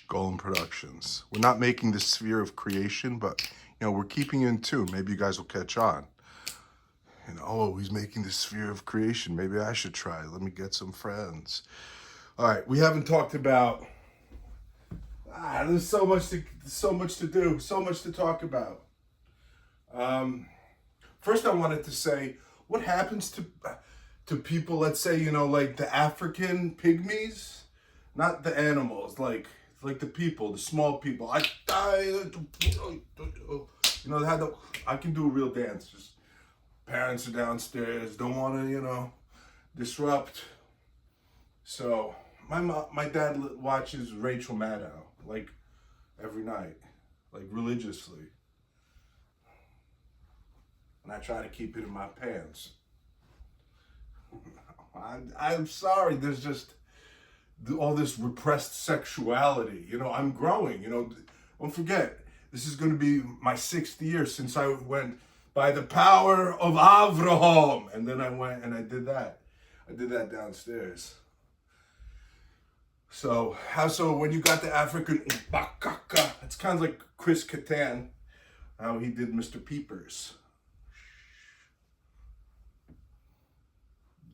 Golem Productions. We're not making the sphere of creation, but, we're keeping in tune. Maybe you guys will catch on. Oh, he's making the sphere of creation. Maybe I should try. Let me get some friends. All right, we haven't talked about... there's so much to do, so much to talk about. First, I wanted to say, what happens to people, let's say, like the African pygmies? Not the animals, like the people, the small people. I can do a real dance. Just parents are downstairs, don't want to, disrupt. So my dad watches Rachel Maddow like every night, like religiously, and I try to keep it in my pants. I'm sorry. There's just all this repressed sexuality. I'm growing. Don't forget, this is going to be my 6th year since I went by the power of Avraham, and then I went and I did that. I did that downstairs. So when you got the African, it's kind of like Chris Kattan, how he did Mr. Peepers.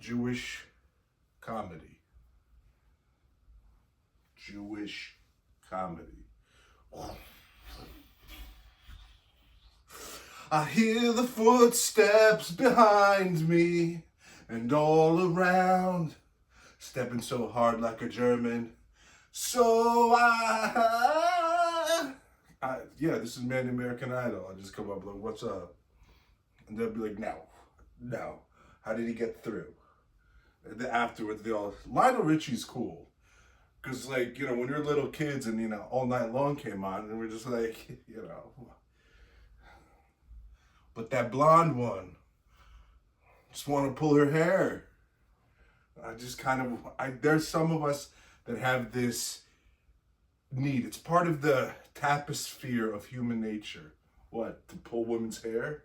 Jewish comedy. Jewish comedy. I hear the footsteps behind me and all around, stepping so hard like a German. So this is Man American Idol. I just come up like, what's up? And they'll be like, no. How did he get through? And then afterwards, Lionel Richie's cool. Because, when you're little kids and, All Night Long came on, and we're just like, But that blonde one, just want to pull her hair. I just there's some of us that have this need. It's part of the taposphere of human nature. What, to pull women's hair?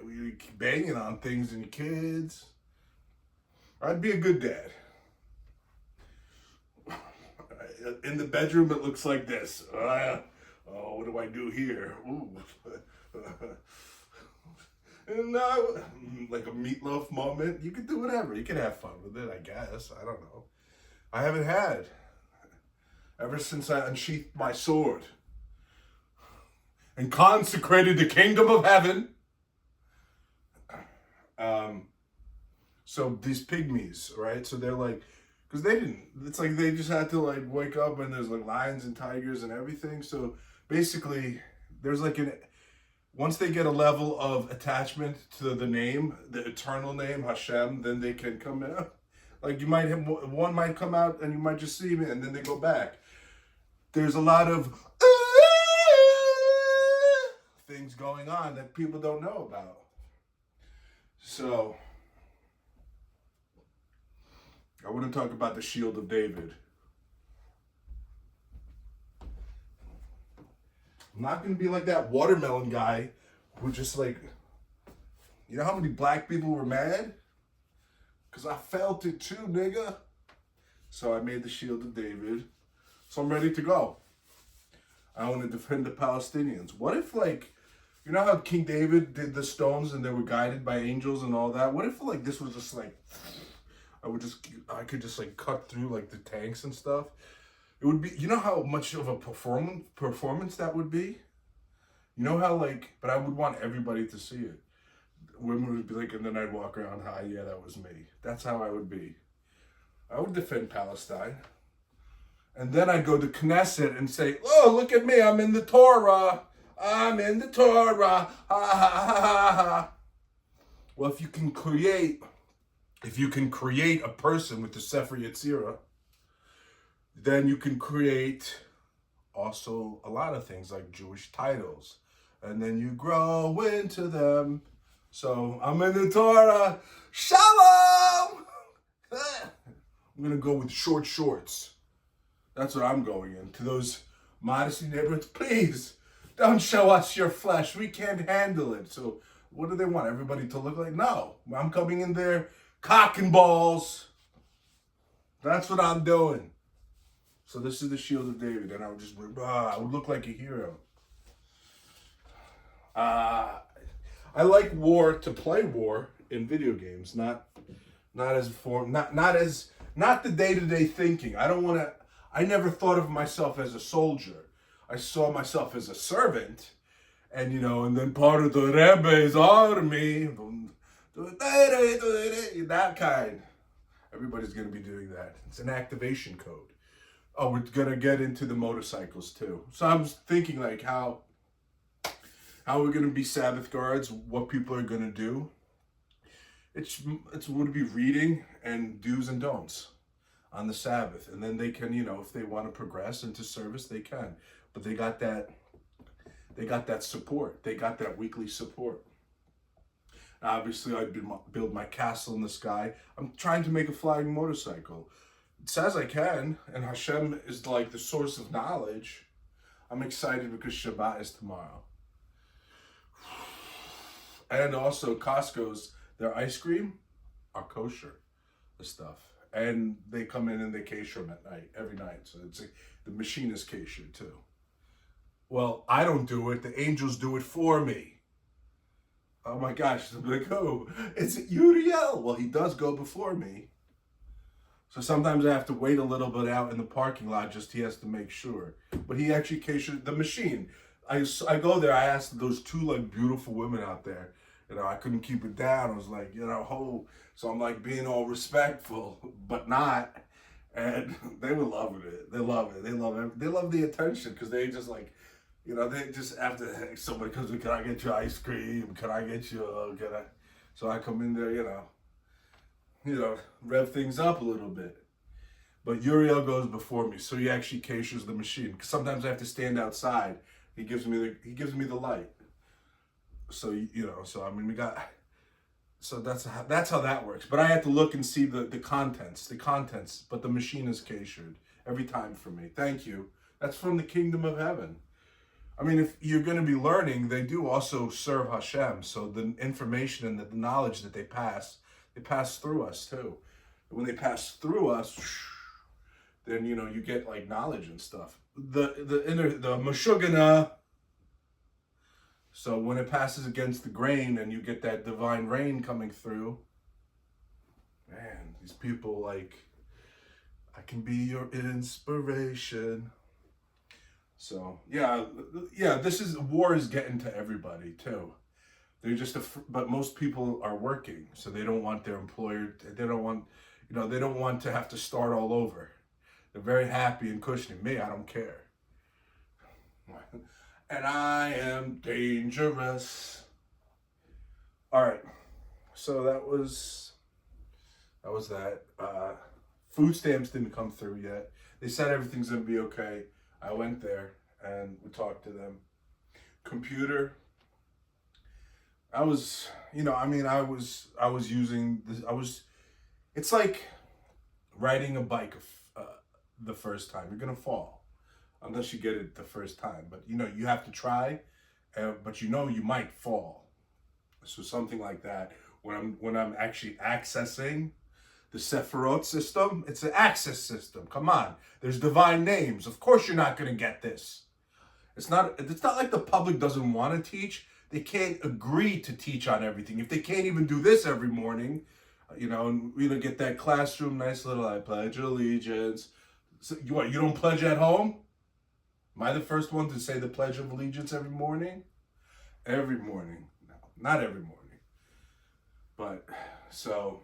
We keep banging on things and kids. I'd be a good dad. In the bedroom, it looks like this. What do I do here? Ooh. And like a meatloaf moment. You could do whatever. You could have fun with it, I guess. I don't know. I haven't had. Ever since I unsheathed my sword and consecrated the kingdom of heaven. So these pygmies, right? So they're like, because it's like they just had to wake up and there's lions and tigers and everything. So basically there's once they get a level of attachment to the name, the eternal name, Hashem, then they can come out. You might have, one might come out and you might just see me and then they go back. There's a lot of things going on that people don't know about. So I wouldn't talk about the shield of David. I'm not going to be like that watermelon guy who just you know how many black people were mad? Because I felt it too, nigga. So I made the shield of David. So I'm ready to go. I want to defend the Palestinians. What if you know how King David did the stones and they were guided by angels and all that? What if this was just I could just cut through the tanks and stuff? It would be, you know how much of a performance that would be? You know how but I would want everybody to see it. Women would be and then I'd walk around, hi, yeah, that was me. That's how I would be. I would defend Palestine. And then I'd go to Knesset and say, oh, look at me, I'm in the Torah. I'm in the Torah. Ha, ha, ha, ha, ha. Well, if you can create a person with the Sefer Yetzirah, then you can create also a lot of things like Jewish titles. And then you grow into them. So I'm in the Torah. Shalom! I'm going to go with short shorts. That's what I'm going in. To those modesty neighborhoods, please don't show us your flesh. We can't handle it. So what do they want? Everybody to look like? No. I'm coming in there cock and balls. That's what I'm doing. So this is the shield of David, and I would just, I would look like a hero. I like war to play war in video games, not as form, not the day-to-day thinking. I never thought of myself as a soldier. I saw myself as a servant, and and then part of the Rebbe's army, that kind. Everybody's gonna be doing that. It's an activation code. Oh, we're gonna get into the motorcycles too. So I was thinking like how we're gonna be Sabbath guards, what people are gonna do. It's would be reading and do's and don'ts on the Sabbath, and then they can, if they want to progress into service, they can. But they got that support. They got that weekly support. Obviously, I build my castle in the sky. I'm trying to make a flying motorcycle. It says I can, and Hashem is like the source of knowledge. I'm excited because Shabbat is tomorrow. And also Costco's, their ice cream are kosher, the stuff. And they come in and they kosher them at night, every night. So the machine is kosher too. Well, I don't do it. The angels do it for me. Oh my gosh, I'm like, oh, it's Uriel. Well, he does go before me. So sometimes I have to wait a little bit out in the parking lot, he has to make sure. But he actually kosher the machine. I go there, I asked those two like beautiful women out there, I couldn't keep it down. I was like, so I'm like being all respectful, but not. And they were loving it. They love it. They love it. They love the attention because they just like, they just after somebody comes in, can I get you ice cream? Can I get you, So I come in there, rev things up a little bit. But Uriel goes before me, so he actually kashers the machine. Because sometimes I have to stand outside. He gives me the light. So so that's how that works. But I have to look and see the contents. But the machine is kashered every time for me. Thank you. That's from the kingdom of heaven. I mean, if you're going to be learning, they do also serve Hashem. So the information and the knowledge that they pass through us too. When they pass through us, then you get like knowledge and stuff. The Meshugana. So when it passes against the grain and you get that divine rain coming through, man, these people like, I can be your inspiration. So yeah, war is getting to everybody too. They're just, but most people are working, so they don't want their employer, they don't want to have to start all over. They're very happy and cushioning. Me, I don't care. And I am dangerous. All right, so that was that. Food stamps didn't come through yet. They said everything's gonna be okay. I went there and we talked to them. Computer. I was using this. It's like riding a bike the first time. You're gonna fall unless you get it the first time. But you have to try, but you might fall. So something like that. When I'm actually accessing the Sephirot system, it's an access system. Come on, there's divine names. Of course you're not gonna get this. It's not like the public doesn't want to teach. They can't agree to teach on everything. If they can't even do this every morning, and we get that classroom, nice little I pledge allegiance. So you don't pledge at home? Am I the first one to say the Pledge of Allegiance every morning? Every morning. No, not every morning. But, so,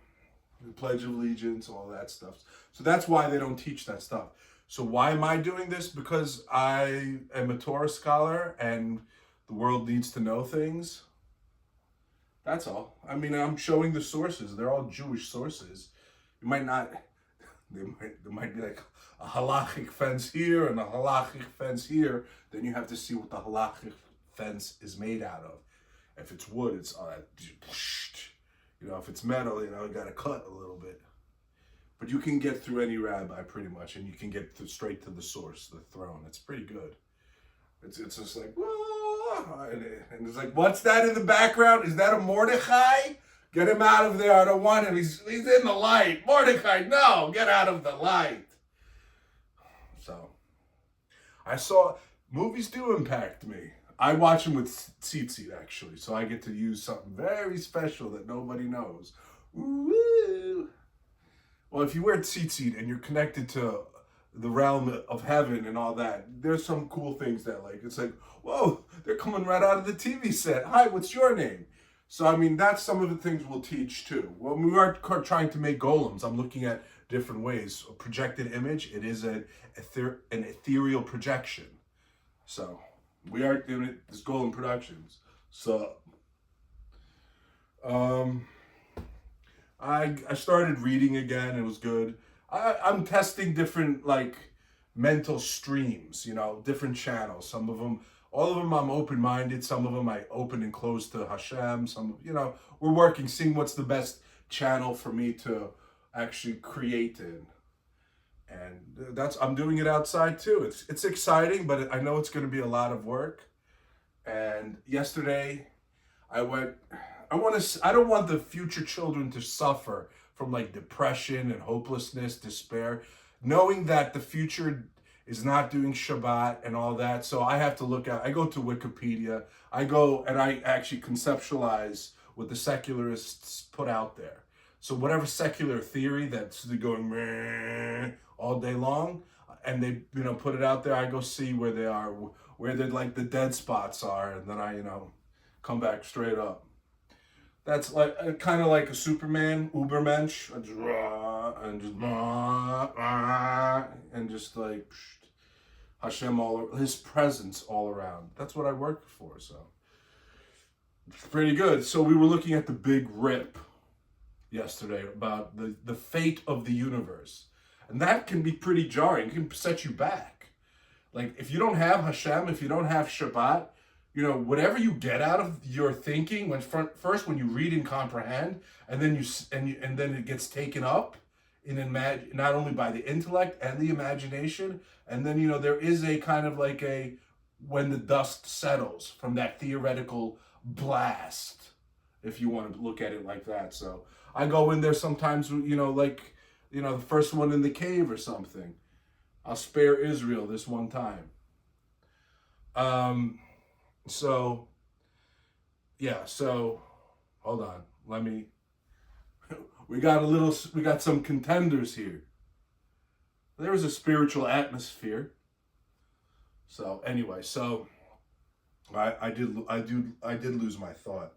the Pledge of Allegiance, all that stuff. So that's why they don't teach that stuff. So why am I doing this? Because I am a Torah scholar and the world needs to know things. That's all. I mean, I'm showing the sources. They're all Jewish sources. You might not, there might be like a halachic fence here and a halachic fence here. Then you have to see what the halachic fence is made out of. If it's wood, it's if it's metal, you got to cut a little bit. But you can get through any rabbi pretty much, and you can get straight to the source, the throne. It's pretty good. It's just like, whoa, and it's like, what's that in the background? Is that a Mordechai? Get him out of there. I don't want him. He's in the light. Mordecai, no, get out of the light. So I saw movies do impact me. I watch them with Seat actually, so I get to use something very special that nobody knows. Woo! Well, if you wear Seat and you're connected to the realm of heaven and all that, there's some cool things that like, it's like, whoa, they're coming right out of the TV set. Hi, what's your name? So, I mean, that's some of the things we'll teach too. When we are trying to make golems, I'm looking at different ways. A projected image, it is an ethereal projection. So, we are doing it, this Golem Productions. So, I started reading again. It was good. I'm testing different like mental streams, you know, different channels. Some of them, all of them, I'm open-minded. Some of them I open and close to Hashem. Some, you know, we're working, seeing what's the best channel for me to actually create in. And I'm doing it outside too. It's exciting, but I know it's going to be a lot of work. And yesterday, I don't want the future children to suffer from like depression and hopelessness, despair, knowing that the future is not doing Shabbat and all that. So I have to look at, I go to Wikipedia, I go and I actually conceptualize what the secularists put out there. So whatever secular theory that's going meh all day long, and they, you know, put it out there, I go see where they are, where like the dead spots are, and then I, you know, come back straight up. That's like kind of like a Superman, Ubermensch, and just like Hashem his presence all around. That's what I work for, so it's pretty good. So we were looking at the big rip yesterday about the fate of the universe, and that can be pretty jarring. It can set you back. Like if you don't have Hashem, if you don't have Shabbat, you know, whatever you get out of your thinking, first when you read and comprehend, and then and then it gets taken up in not only by the intellect and the imagination, and then, you know, there is a kind of like a when the dust settles from that theoretical blast, if you want to look at it like that. So I go in there sometimes, you know, like, you know, the first one in the cave or something. I'll spare Israel this one time. So, yeah, so, hold on, we got some contenders here. There was a spiritual atmosphere. So, anyway, so, I did lose my thought.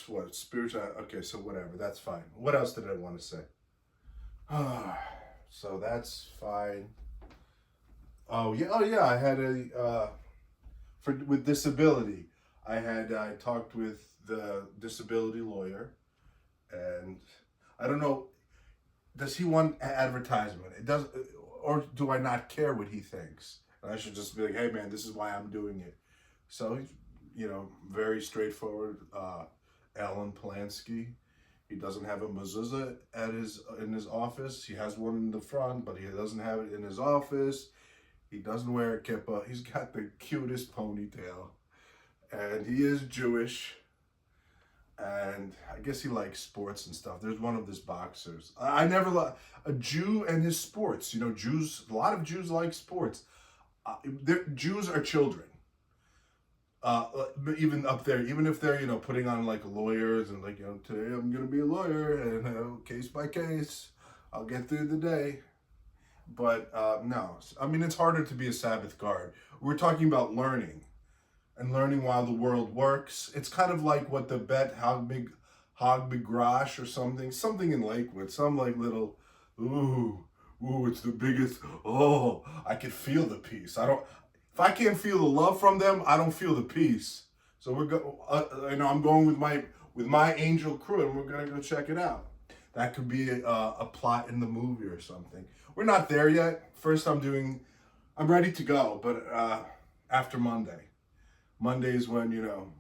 What, spiritual, okay, so whatever, that's fine. What else did I want to say? So that's fine. Oh yeah, I had with disability. I talked with the disability lawyer, and I don't know, does he want advertisement? It does, or do I not care what he thinks? And I should just be like, hey man, this is why I'm doing it. So he's, you know, very straightforward. Alan Polanski. He doesn't have a mezuzah in his office. He has one in the front, but he doesn't have it in his office. He doesn't wear a kippah. He's got the cutest ponytail. And he is Jewish. And I guess he likes sports and stuff. There's one of his boxers. I never a Jew and his sports. You know, a lot of Jews like sports. Jews are children. Even up there, even if they're, you know, putting on like lawyers and like, you know, today I'm going to be a lawyer and case by case, I'll get through the day. But no, I mean, it's harder to be a Sabbath guard. We're talking about learning and learning while the world works. It's kind of like what the Bet Hagmigrash or something in Lakewood, some like little, ooh, it's the biggest, oh, I could feel the peace. If I can't feel the love from them, I don't feel the peace. So you know, I'm going with my angel crew, and we're gonna go check it out. That could be a plot in the movie or something. We're not there yet. First, I'm ready to go, but after Monday. Monday is when, you know,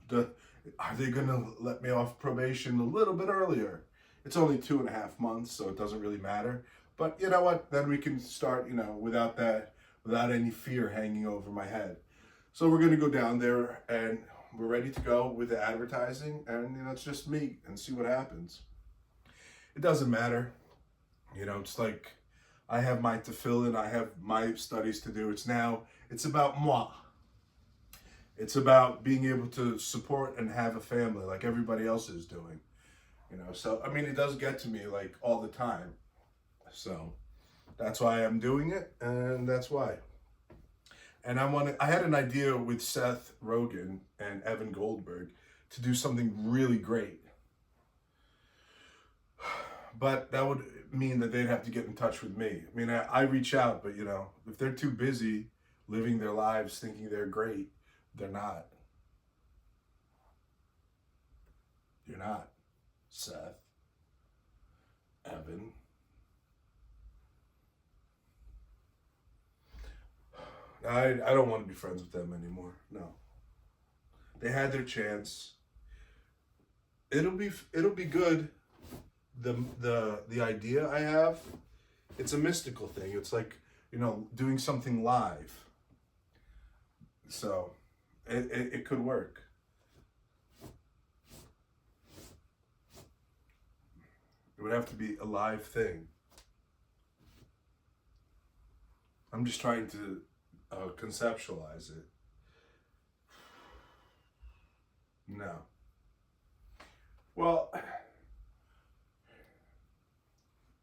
are they gonna let me off probation a little bit earlier? It's only 2.5 months, so it doesn't really matter. But you know what? Then we can start, you know, without any fear hanging over my head. So we're going to go down there and we're ready to go with the advertising, and, you know, it's just me and see what happens. It doesn't matter. You know, it's like I have my tefillin, I have my studies to do. It's about moi. It's about being able to support and have a family like everybody else is doing. You know, so I mean, it does get to me like all the time. So that's why I'm doing it, and that's why. And I had an idea with Seth Rogen and Evan Goldberg to do something really great. But that would mean that they'd have to get in touch with me. I mean, I reach out, but you know, if they're too busy living their lives thinking they're great, they're not. You're not, Seth, Evan. I don't want to be friends with them anymore. No. They had their chance. It'll be good. The idea I have, it's a mystical thing. It's like, you know, doing something live. So it could work. It would have to be a live thing. I'm just trying to conceptualize it. No. Well,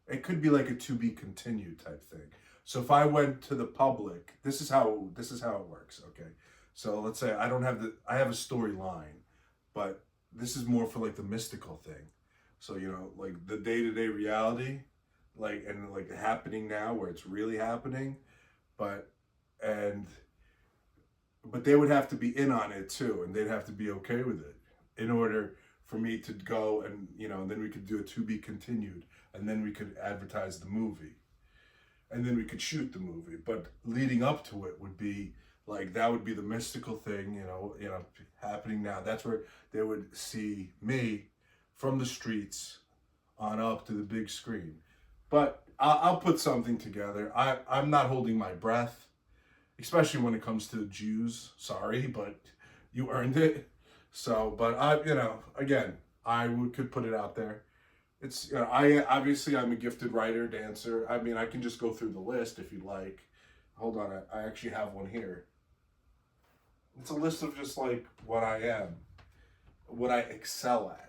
it could be like a to be continued type thing. So if I went to the public, this is how it works, okay? So let's say I have a storyline, but this is more for like the mystical thing. So, you know, like the day-to-day reality, like and like happening now where it's really happening, but and but they would have to be in on it too, and they'd have to be okay with it in order for me to go and, you know, and then we could do a to be continued, and then we could advertise the movie, and then we could shoot the movie. But leading up to it would be like that would be the mystical thing, you know, happening now. That's where they would see me from the streets on up to the big screen. But I'll put something together. I'm not holding my breath, especially when it comes to Jews. Sorry, but you earned it. So, but you know, again, could put it out there. It's, you know, I'm a gifted writer, dancer. I mean, I can just go through the list if you'd like. Hold on, I actually have one here. It's a list of just like what I am, what I excel at.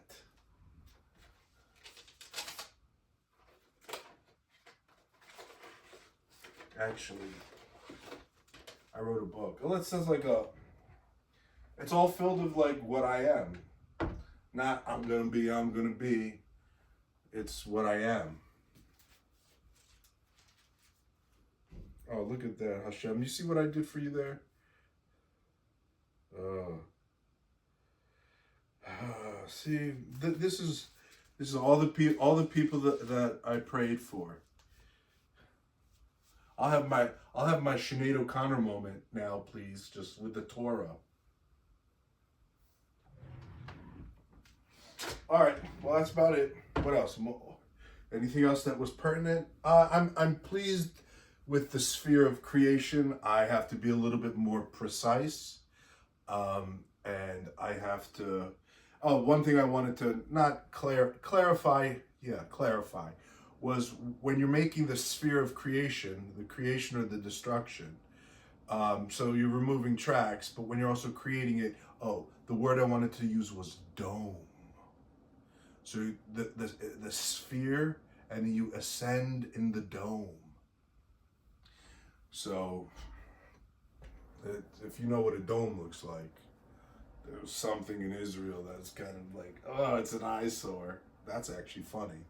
Actually, I wrote a book. Well, it says like it's all filled with like what I am. Not I'm gonna be. It's what I am. Oh, look at that, Hashem. You see what I did for you there? See, this is all the people that I prayed for. I'll have my Sinead O'Connor moment now, please, just with the Torah. All right, well that's about it. What else? Anything else that was pertinent? I'm pleased with the sphere of creation. I have to be a little bit more precise, and I have to. Oh, one thing I wanted to not clarify. Yeah, clarify was when you're making the sphere of creation, the creation or the destruction. So you're removing tracks, but when you're also creating it, the word I wanted to use was dome. So the sphere, and you ascend in the dome. So if you know what a dome looks like, there's something in Israel that's kind of like, oh, it's an eyesore. That's actually funny.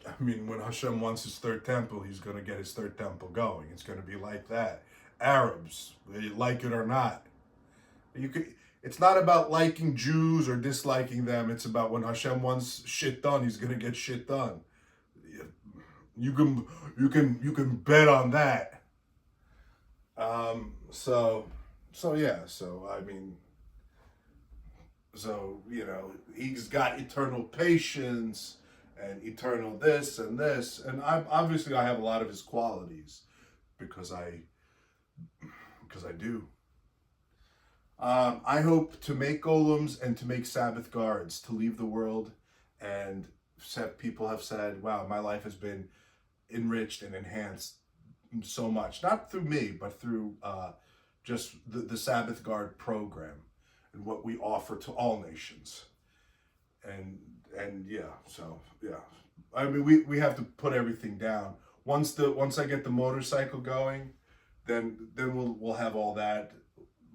I mean, when Hashem wants his third temple, he's going to get his third temple going. It's going to be like that. Arabs, whether you like it or not. It's not about liking Jews or disliking them. It's about when Hashem wants shit done, he's going to get shit done. You can bet on that. So I mean, so, you know, he's got eternal patience and eternal this and this, and I have a lot of his qualities because I do. I hope to make golems and to make Sabbath guards to leave the world and people have said, wow, my life has been enriched and enhanced so much, not through me, but through just the Sabbath Guard program and what we offer to all nations. And yeah, so yeah, I mean, we have to put everything down. Once I get the motorcycle going, then we'll have all that.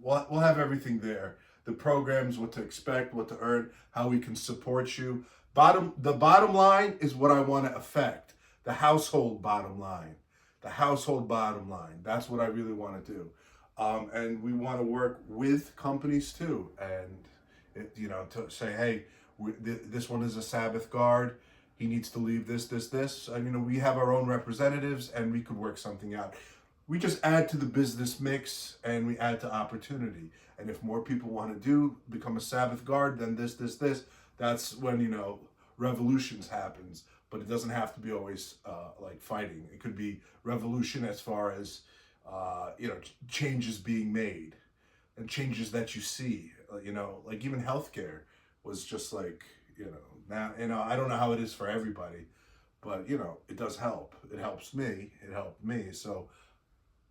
We'll have everything there. The programs, what to expect, what to earn, how we can support you. The bottom line is what I want to affect. The household bottom line. The household bottom line. That's what I really want to do. And we want to work with companies too. And, to say, hey, this one is a Sabbath Guard. He needs to leave this. And, we have our own representatives and we could work something out. We just add to the business mix and we add to opportunity. And if more people want to become a Sabbath Guard, then this, that's when, revolutions happens. But it doesn't have to be always like fighting. It could be revolution as far as, changes being made and changes that you see, like even healthcare was just like, now, I don't know how it is for everybody, but, it does help. It helps me. It helped me. So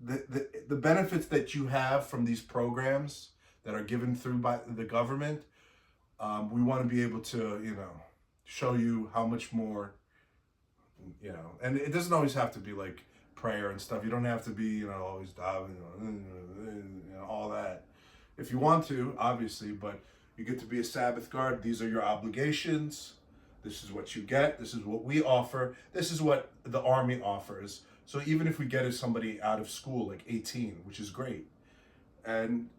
the benefits that you have from these programs that are given through by the government, we want to be able to, show you how much more, and it doesn't always have to be like prayer and stuff. You don't have to be, always diving, all that. If you want to, obviously, but you get to be a Sabbath Guard. These are your obligations. This is what you get. This is what we offer. This is what the Army offers. So even if we get somebody out of school, like 18, which is great, and,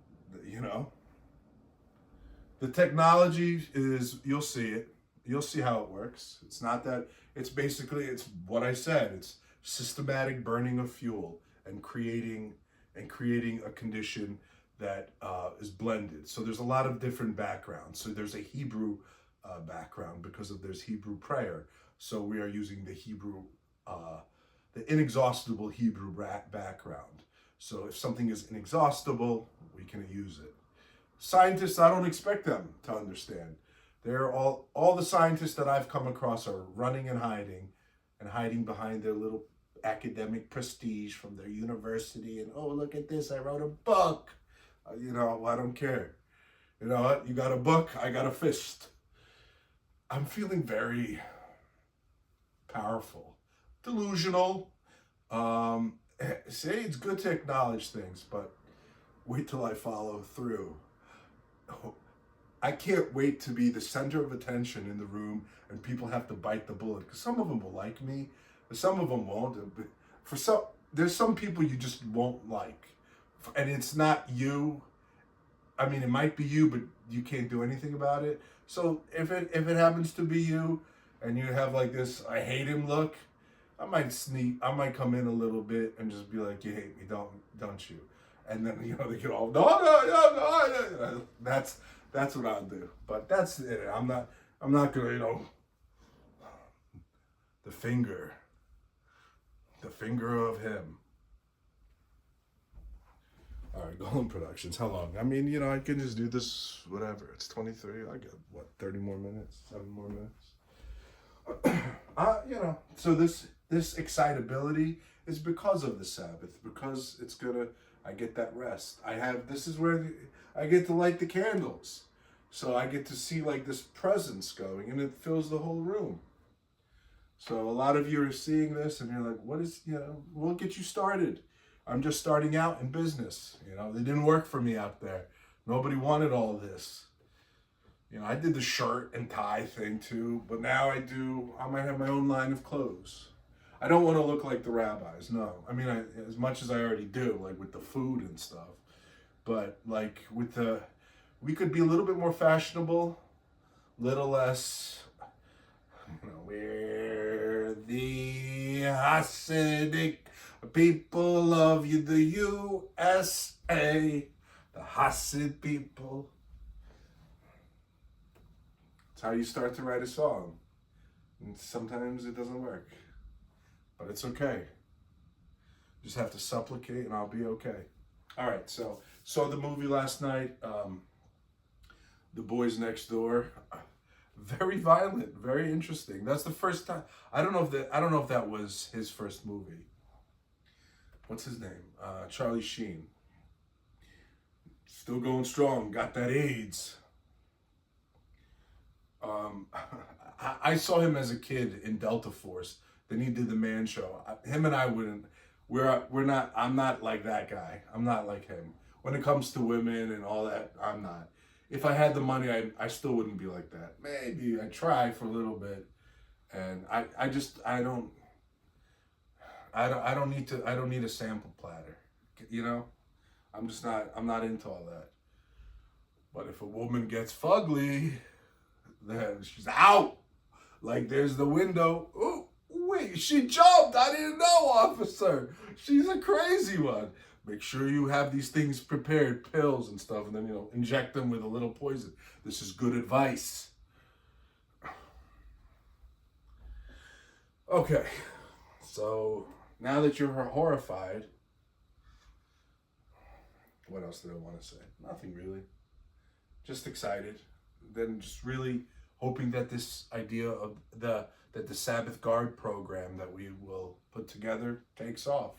the technology is, you'll see it. You'll see how it works. It's not that, it's what I said. It's systematic burning of fuel and creating a condition that is blended. So there's a lot of different backgrounds. So there's a Hebrew background because there's Hebrew prayer. So we are using the Hebrew, the inexhaustible Hebrew background. So if something is inexhaustible, we can use it. Scientists, I don't expect them to understand. They're all the scientists that I've come across are running and hiding behind their little academic prestige from their university. And, oh, look at this, I wrote a book. I don't care. You know what? You got a book, I got a fist. I'm feeling very powerful, delusional. Say it's good to acknowledge things, but wait till I follow through. I can't wait to be the center of attention in the room and people have to bite the bullet. Because some of them will like me, but some of them won't. There's some people you just won't like. And it's not you. I mean, it might be you, but you can't do anything about it. So if it happens to be you and you have like this I hate him look, I might come in a little bit and just be like, you hate me, don't you? And then, they get all, no. That's what I'll do. But that's it. I'm not gonna, the finger of him. All right, Golem Productions. How long? I mean, I can just do this, whatever. It's 23. I got, 30 more minutes? 7 more minutes? So this excitability is because of the Sabbath, because I get that rest. This is where I get to light the candles. So I get to see like this presence going and it fills the whole room. So a lot of you are seeing this and you're like, what is, we'll get you started. I'm just starting out in business. They didn't work for me out there. Nobody wanted all this. I did the shirt and tie thing too, but now I might have my own line of clothes. I don't want to look like the rabbis, no. I mean, as much as I already do, like with the food and stuff. But like we could be a little bit more fashionable, little less, we're the Hasidic people of the USA, the Hasid people. It's how you start to write a song. And sometimes it doesn't work. But it's okay. Just have to supplicate and I'll be okay. All right, so saw the movie last night, The Boys Next Door. Very violent, very interesting. That's the first time. I don't know if that was his first movie. What's his name? Charlie Sheen. Still going strong. Got that AIDS. I saw him as a kid in Delta Force. Then he did the Man Show. Him and I wouldn't. We're not. I'm not like that guy. I'm not like him. When it comes to women and all that, I'm not. If I had the money, I still wouldn't be like that. Maybe I'd try for a little bit, and I don't need a sample platter. You know, I'm not into all that. But if a woman gets fugly, then she's out. Like, there's the window. Ooh, wait, she jumped. I didn't know, officer. She's a crazy one. Make sure you have these things prepared, pills and stuff, and then, inject them with a little poison. This is good advice. Okay, so now that you're horrified, what else did I want to say? Nothing really. Just excited. Then just really hoping that this idea of the Sabbath Guard program that we will put together takes off.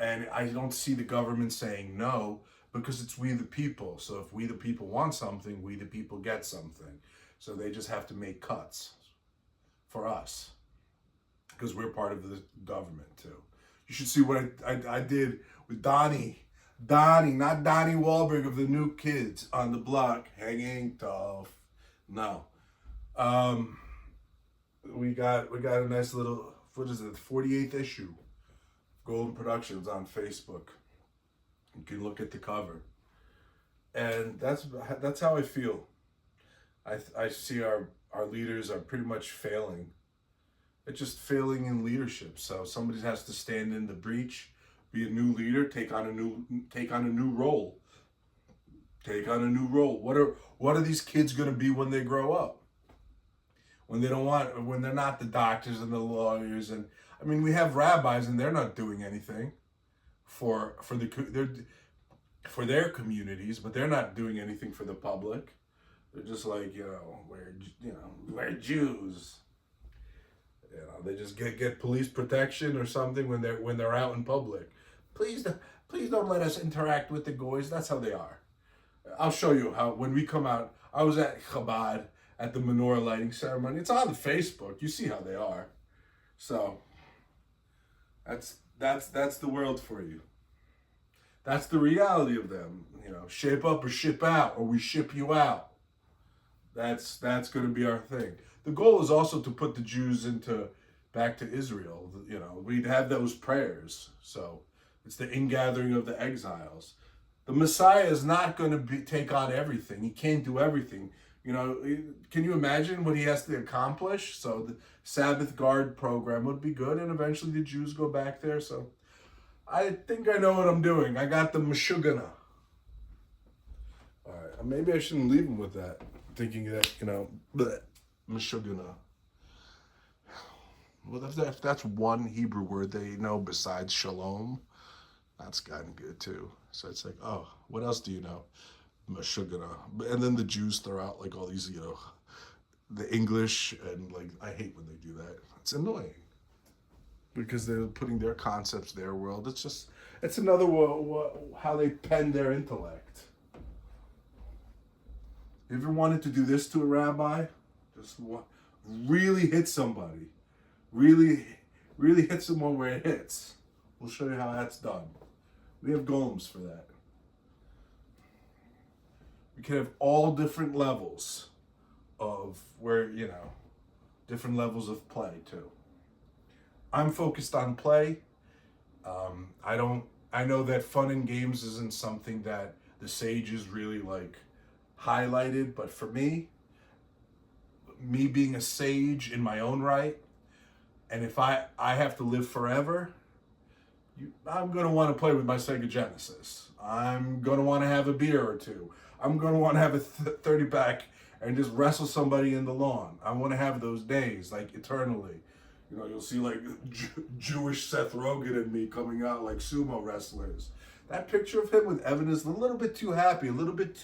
And I don't see the government saying no, because it's we the people. So if we the people want something, we the people get something. So they just have to make cuts for us, because we're part of the government too. You should see what I did with Donnie, not Donnie Wahlberg of the New Kids on the Block, hanging tough. No. We got a nice little, what is it, 48th issue. Golem Productions on Facebook. You can look at the cover, and that's how I feel. I see our leaders are pretty much failing. It's just failing in leadership. So somebody has to stand in the breach, be a new leader, take on a new role. What are these kids going to be when they grow up? When they're not the doctors and the lawyers, and I mean, we have rabbis and they're not doing anything for their communities, but they're not doing anything for the public. They're just like, we're Jews. They just get police protection or something when they're out in public. Please don't let us interact with the goys. That's how they are. I'll show you how, when we come out. I was at Chabad at the menorah lighting ceremony. It's on Facebook. You see how they are. So that's the world for you. That's the reality of them. Shape up or ship out, or we ship you out. That's going to be our thing. The goal is also to put the Jews back to Israel. We'd have those prayers. So it's the ingathering of the exiles. The Messiah is not going to take on everything. He can't do everything. Can you imagine what he has to accomplish? So the Sabbath Guard program would be good, and eventually the Jews go back there. So I think I know what I'm doing. I got the Meshugana. All right, maybe I shouldn't leave him with that, thinking that, Meshugana. Well, if that's one Hebrew word they know besides shalom, that's gotten good too. So it's like, oh, what else do you know? Meshugana. And then the Jews throw out like all these, the English, and like, I hate when they do that. It's annoying, because they're putting their concepts, their world. It's another how they pen their intellect. You ever wanted to do this to a rabbi? Just really hit somebody. Really, really hit someone where it hits. We'll show you how that's done. We have golems for that. We can have all different levels of different levels of play too. I'm focused on play. I know that fun and games isn't something that the sages really highlighted, but for me being a sage in my own right, and if I have to live forever, I'm going to want to play with my Sega Genesis. I'm going to want to have a beer or two. I'm going to want to have a 30-pack and just wrestle somebody in the lawn. I want to have those days, eternally. You'll see Jewish Seth Rogen and me coming out like sumo wrestlers. That picture of him with Evan is a little bit too happy, a little bit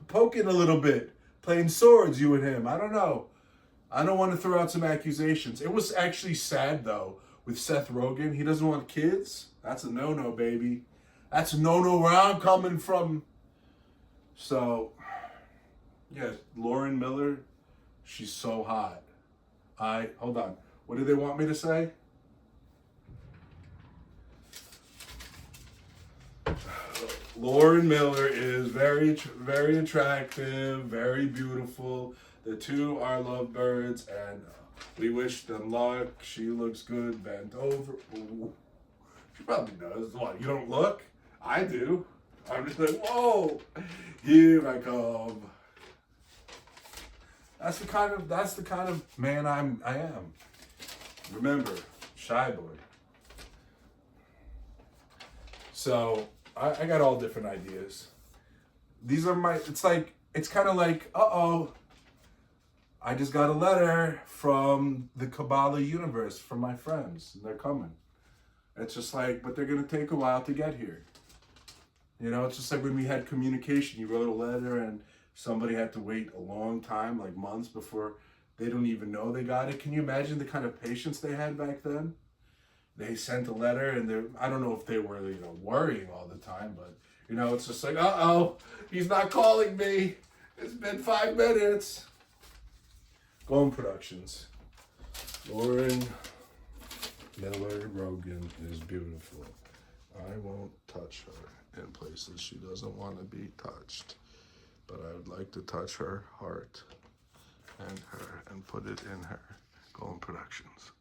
poking a little bit. playing swords, you and him. I don't know. I don't want to throw out some accusations. It was actually sad, though, with Seth Rogen. He doesn't want kids. That's a no-no, baby. That's a no-no where I'm coming from. So, yeah, Lauren Miller, she's so hot. Hold on. What do they want me to say? Lauren Miller is very, very attractive, very beautiful. The two are lovebirds, and we wish them luck. She looks good, bent over. Ooh. She probably does. What, you don't look? I do. I'm just like, whoa, here I come. That's the kind of man I am. Remember, shy boy. So I got all different ideas. These are it's kind of like, I just got a letter from the Kabbalah universe from my friends. They're coming. It's just like, but they're going to take a while to get here. You know, it's just like when we had communication, you wrote a letter and somebody had to wait a long time, like months before they don't even know they got it. Can you imagine the kind of patience they had back then? They sent a letter and I don't know if they were, worrying all the time, but, it's just like, he's not calling me. It's been 5 minutes. Golem Productions. Lauren Miller Rogen is beautiful. I won't touch her in places she doesn't want to be touched, but I would like to touch her heart and put it in her. Golem Productions.